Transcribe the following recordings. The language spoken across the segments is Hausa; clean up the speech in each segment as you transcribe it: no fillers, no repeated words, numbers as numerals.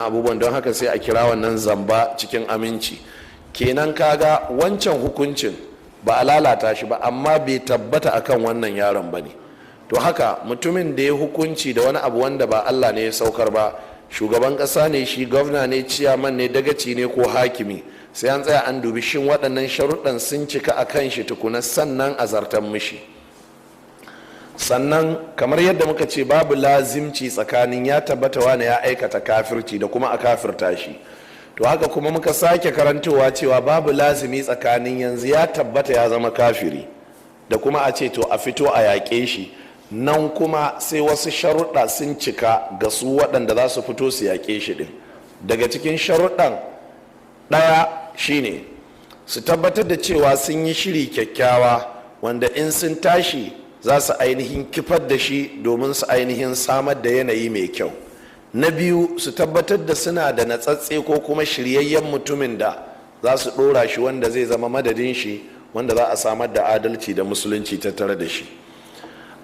abubuwan, don haka sai a kira wannan zamba cikin aminci. Kenan kaga wancan hukuncin ba a lalata shi ba, amma bai tabbata akan wannan yaron ba ne. To haka mutumin da ya hukunci da wani abu wanda ba Allah ne ya saukar ba, shugaban ƙasa ne shi, gwamna ne, ciyaman ne, dagaci ne ko hakimi, sai an tsaya an dubi shin waɗannan sharuɗan sun cika a kan shi tukuna, sannan a zartan mishi. Sannan kamar yadda muka ce babu lazimci tsakanin ya tabbata wani ya aikata kafirci da kuma a kafirta shi, to haka kuma muka sake karantowa cewa babu lazimi tsakanin yanzu ya tabbata ya zama kafiri da kuma a ce to a fito a yaƙe shi, nan kuma sai wasu sharuɗa sun cika ga su waɗanda za su fito su yaƙe shi ɗin. Daga cikin sharuɗan ɗaya shine su tabbatar da cewa sun yi shiri kyakkyawa wanda in sun tashi za su ainihin kifar da shi domin su ainihin samar da yanayi mai kyau. Na biyu, su tabbatar da suna da natsatse ko kuma shiryayyen mutumin da za su ɗora shi wanda zai zama madadin shi, wanda za a samar da adalci da musulunci tattare da shi.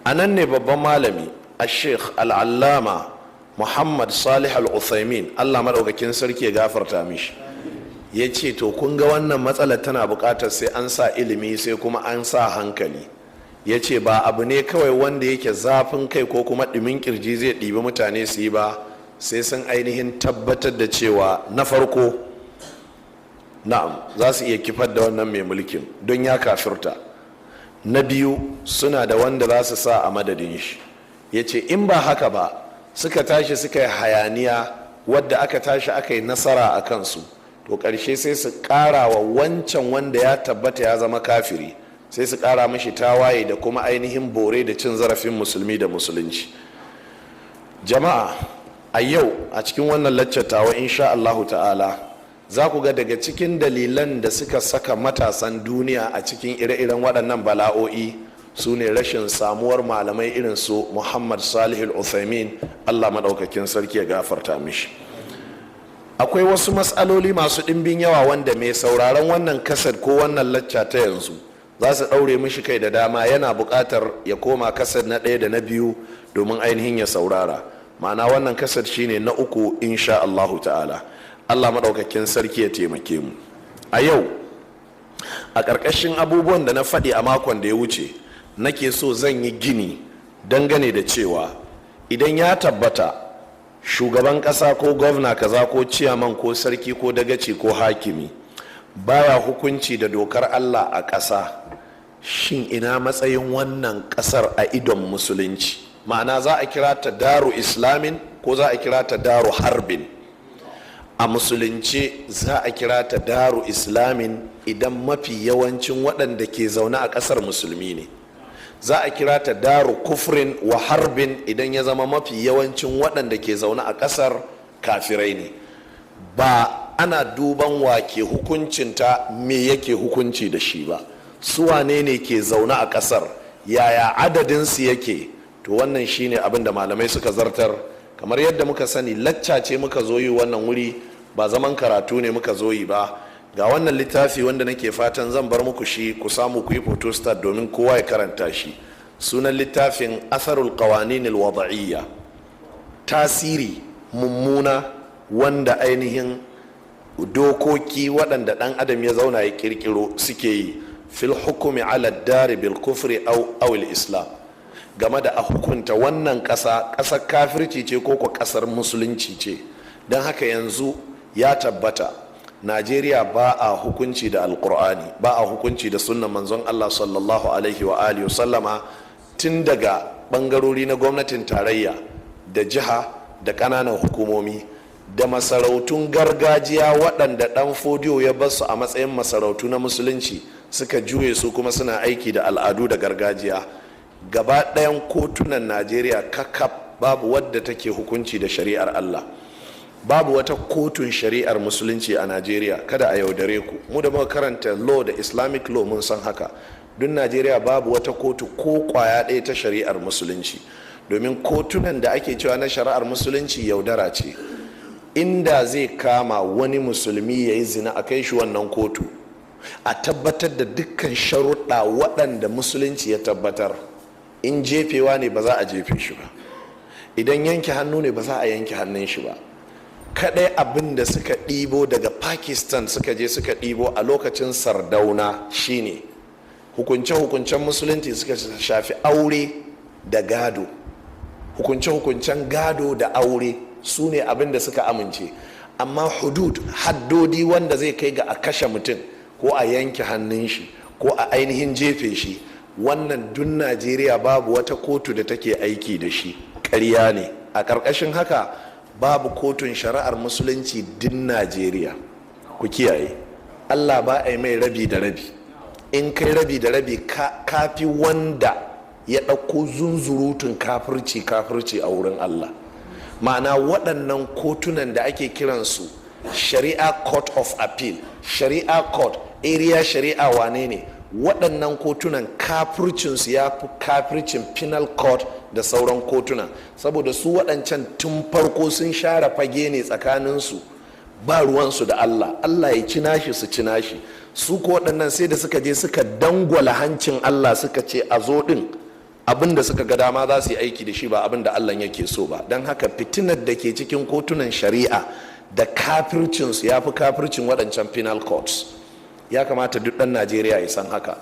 A nan ne babban malami a Sheikh al'allama Muhammad Salih al-Uthaymin, Allah maɗaukakin sarki ya gafarta mishi, ya ce to kun ga wannan matsalar tana buƙatar sai an sa ilimi sai kuma an sa hankali. Ya ce ba abu ne kawai wanda yake zafin kai ko kuma ɗumin ƙirji zai ɗibi mutane su yi ba, sai sun ainihin tabbatar da cewa na farko na'am za su iya kifar da wannan mai mulkin don ya kafirta. Na biyu, suna da wanda za su sa a madadin shi. Ya ce in ba haka ba suka tashi suka yi hayaniya wadda aka tashi aka yi nasara a kansu, to ƙarshe sai su ƙara wa wancan wanda ya tabbata ya zama kafiri, sai su ƙara mashi tawaye da kuma ainihin bore da cin zarafin musulmi da musulunci. Jama'a, a yau a cikin wannan laccatawa insha Allahu ta'ala za ku ga daga cikin dalilan da suka saka matasan duniya a cikin ire-iren waɗannan bala'o'i su ne rashin samuwar malamai irin su Muhammad Salih al-Uthaymin, Allah maɗaukakin sarki ya gafarta mishi. Akwai wasu matsaloli masu ɗimbin yawa wanda mai sauraron wannan kasar ko wannan lacca ta yanzu za su ɗaure mishi kai da dama, yana buƙatar ya koma kasar na ɗaya da na biyu domin ainihin ya saurara. Ma'ana wannan kasar shine na uku insha Allahu ta'ala. Allah maɗaukakin sarki ya taimake mu. A yau a ƙarƙashin abubuwan da na faɗi a makon da ya wuce, nake so zan yi gini dangane da cewa idan ya tabbata shugaban ƙasa ko gwamna kaza ko ciyaman ko sarki ko dagaci ko hakimi baya hukunci da dokar Allah a ƙasa, shin ina matsayin wannan ƙasar a idon musulunci? Ma'ana za a kira ta daru islamin ko za a kira ta daru harbin? A musulunci za a kira ta daru islamin idan mafi yawancin waɗanda ke zaune a ƙasar musulmi ne. Za a kira ta daru kufrin wa harbin idan ya zama mafi yawancin waɗanda ke zaune a ƙasar kafirai ne. Ba ana duban wa ke hukuncinta me yake hukunci da shi ba, su wane ne ke zaune a ƙasar, yaya adadinsu yake. To wannan shine abin da malamai suka zartar. Kamar yadda muka sani, lacca ce muka zo yi wannan wuri, ba zaman karatu ne muka zo yi ba. Ga wannan littafi wanda nake fatan zan bar muku shi, ku samu ku yi photostat domin kowa ya karanta shi. Sunan littafin Atharul Qawanin al-Wada'iyya, tasiri mummuna wanda ainihin dokoki waɗanda ɗan adam ya zauna ya kirkiro suke yi fil hukumi ala dari bil kufri aw islam, game da a hukunta wannan ƙasar kafirci ce ko ko ƙasar musulunci ce. Don haka yanzu ya tabbata Najeriya ba a hukunci da alkur'ani, ba a hukunci da sunnan manzon Allah sallallahu alaihi wa alihi wa sallama, tun daga bangarori na gwamnatin tarayya da jiha da ƙananan hukumomi da masarautun gargajiya waɗanda ɗan fodiyo ya basu a matsayin masarautu na musulunci suka juye su kuma suna aiki da al'adu da gargajiya. Gaba ɗayan kotunan Najeriya kakaf babu wadda take hukunci da shari'ar Allah, babu wata kotun shari'ar musulunci a Najeriya. Kada a yaudare ku, mu da muka karanta law da Islamic law mun san haka. Duk Najeriya babu wata kotu ko kwaya ɗaya ta shari'ar musulunci, domin kotunan da ake cewa na shari'ar musulunci yaudara ce. Inda zai kama wani musulmi ya yi zina a kai shi wannan kotu, a tabbatar da dukkan sharuɗa waɗanda musulunci ya tabbatar, in jefewa ne ba za a jefe shi ba, idan yanke hannu ne ba za a yanke hannun shi ba, kadai abin da suka ɗibo daga Pakistan suka je suka ɗibo a lokacin Sardauna shine hukunce-hukuncen musulunci suka shafi aure da gado. Hukunce-hukuncen gado da aure su ne abin da suka amince, amma hudud, haddodi wanda zai kai ga a kashe mutum ko a yanke hannun shi ko a ainihin jefe shi, wannan dun Najeriya babu wata kotu da take aiki da shi, ƙarya ne. A ƙarƙashin haka babu kotun shari'ar musulunci din Najeriya. Ku kiyaye, Allah ba a yi mai rabi da rabi. In kai rabi da rabi kafi wanda ya ɗauko zunzurutun kafirci a wurin Allah. Ma'ana waɗannan kotunan da ake kiransu Shari'ar Court of Appeal, Shari'ar Court, Area Shari'a wane ne, waɗannan kotunan kafircinsu ya fi kafircin Penal Court da sauran kotuna, saboda su waɗancan tun farko sun share fage ne tsakaninsu, ba ruwansu da Allah ya ci nashi su ci nashi. Su ko waɗannan sai da suka je suka dangwala hancin Allah suka ce a zo ɗin abin da suka ga dama za su yi aiki da shi, ba abin da Allah yake so ba. Don haka fitinar da ke cikin kotunan shari'a da kafircinsu ya fi kafircin waɗancan penal courts. Ya kamata duk ɗan Najeriya ya san haka.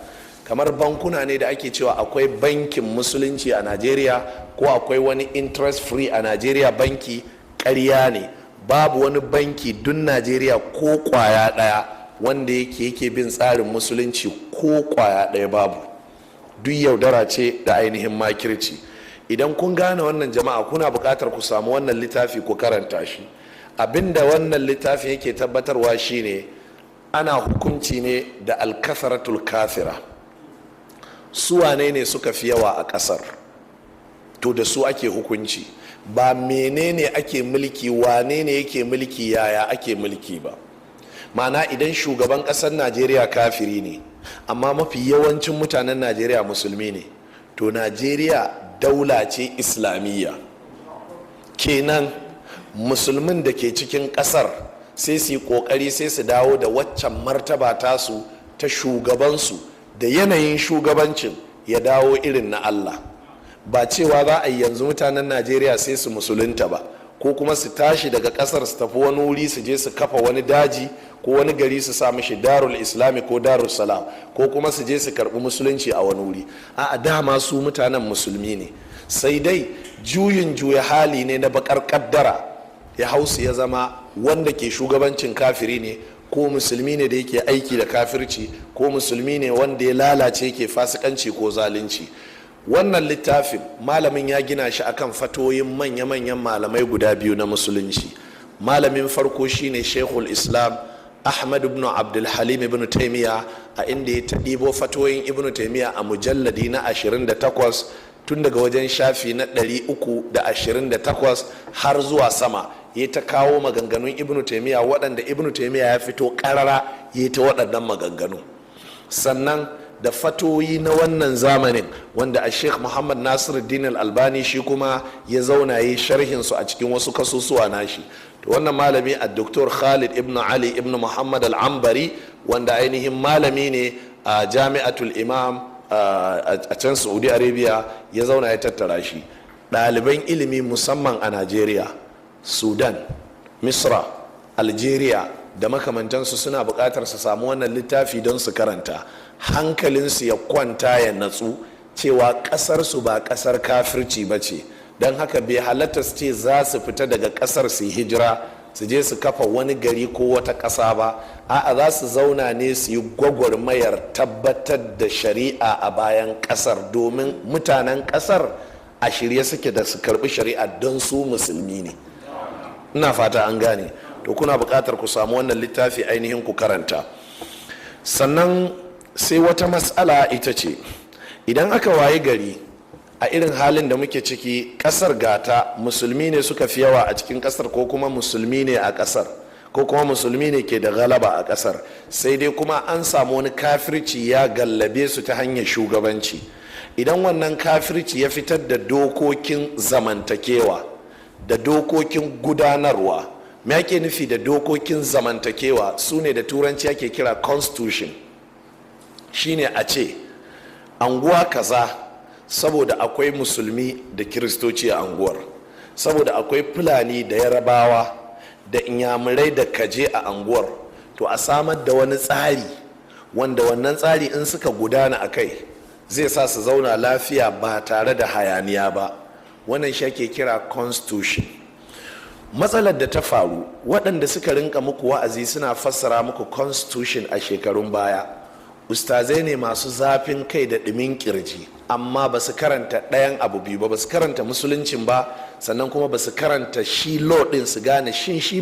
Kamar bankuna ne da ake cewa akwai bankin musulunci a Najeriya ko akwai wani interest free a Najeriya banki, ƙarya ne. Babu wani banki dun Najeriya ko ƙwaya ɗaya wanda yake bin tsarin musulunci, ko ƙwaya ɗaya babu. Duk yaudara ce da ainihin makirci. Idan kun gane wannan jama'a, kuna buƙatar ku samu wannan littafi ku karanta shi. Abinda wannan littafi yake tabbatarwa shine ana hukunci ne da alkasaratul kafira. Su wane ne suka fi yawa a ƙasar, to da su ake hukunci, ba menene ake mulki, wane ne yake mulki, yaya ake mulki ba. Ma'ana idan shugaban ƙasar Najeriya kafiri ne amma mafi yawancin mutanen Najeriya musulmi ne, to Najeriya daula ce islamiyya. Kenan musulmin da ke cikin ƙasar sai su yi ƙoƙari sai su dawo da waccan martaba tasu ta shugabansu, da yanayin shugabancin ya dawo irin na Allah. Ba cewa za a yi yanzu mutanen Najeriya sai su musulunta ba, ko kuma su tashi daga ƙasar su tafi wani wuri su je su kafa wani daji ko wani gari su sa mishi darul islami ko darul salam, ko kuma su je su karɓi musulunci a wani wuri. A dama su mutanen musulmi ne, sai dai juyin juya hali ne na bakar kaddara ya hausu ya zama wanda ke shugabancin kafiri ne, ko musulmi ne da yake aiki da kafirci, ko musulmi ne wanda ya lalace yake fasikanci ko zalunci. Wannan littafin malamin ya gina shi akan fatoyin manya-manyan malamai guda biyu na musulunci. Malamin farko shine Sheikhul Islam Ahmad ibn Abdul Halim ibn Taymiya, a inda ya ta ɗibo fatoyin ibn Taymiya a mujalladi na 28 tun daga wajen shafi na 328 har zuwa sama. Ya ta kawo maganganun ibn Taymiya waɗanda ibn Taymiya ya fito ƙarara ya ta waɗannan maganganu. Sannan da fatoyi na wannan zamanin wanda a Sheikh Muhammad Nasiruddin Albani shi kuma ya zauna yi sharhin su a cikin wasu kasusuwa nashi. To wannan malami a Dr. Khalid ibn Ali ibn Muhammad al-Ambari, wanda ainihin malami ne a Jami'atul Imam a can Saudi Arabia, ya zauna ya tattara shi. Ɗaliban ilimi musamman a Najeriya, Sudan, Misra, Algeria da makamantansu suna buƙatar su samu wannan littafi don su karanta, hankalinsu ya kwanta ya natsu cewa ƙasarsu ba ƙasar kafirci ba ce. Don haka bai halatta su ce za su fita daga ƙasar su hijira su je su kafa wani gari ko wata ƙasa ba. A'a, za su zauna ne su yi gwagwarmayar tabbatar da shari'a a bayan ƙasar, domin mutanen ƙasar a shirye suke da su karɓi shari'a don su musulmi ne. Ina fata an gane. To kuna buƙatar ku samu wannan littafi ainihin ku karanta. Sannan sai wata matsala ita ce, idan aka waye gari a irin halin da muke ciki, ƙasar gata musulmi ne suka fi yawa a cikin ƙasar, ko kuma musulmi ne a ƙasar, ko kuma musulmi ne ke da galaba a ƙasar, sai dai kuma an samu wani kafirci ya gallabe su ta hanyar shugabanci. Idan wannan kafirci ya fitar da dokokin zamantakewa da dokokin gudanarwa, me ake nufi da dokokin zamantakewa? Su ne da turanci ake kira constitution. Shine a ce anguwa kaza saboda akwai musulmi da kiristoci a anguwar, saboda akwai fulani da yarabawa da inyamurai da kaje a anguwar, to a samar da wani tsari wanda wannan tsari in suka gudana a kai zai sa su zauna lafiya ba tare da hayaniya ba. Wannan shi ake kira constitution. Matsalar da ta faru, waɗanda suka rinka muku wa'azi suna fassara muku constitution a shekarun baya ustazai ne masu zafin kai da ɗumin kirji, amma ba su karanta ɗayan abu biyu ba su karanta musuluncin ba, sannan kuma ba su karanta shi law ɗin su gane shin shi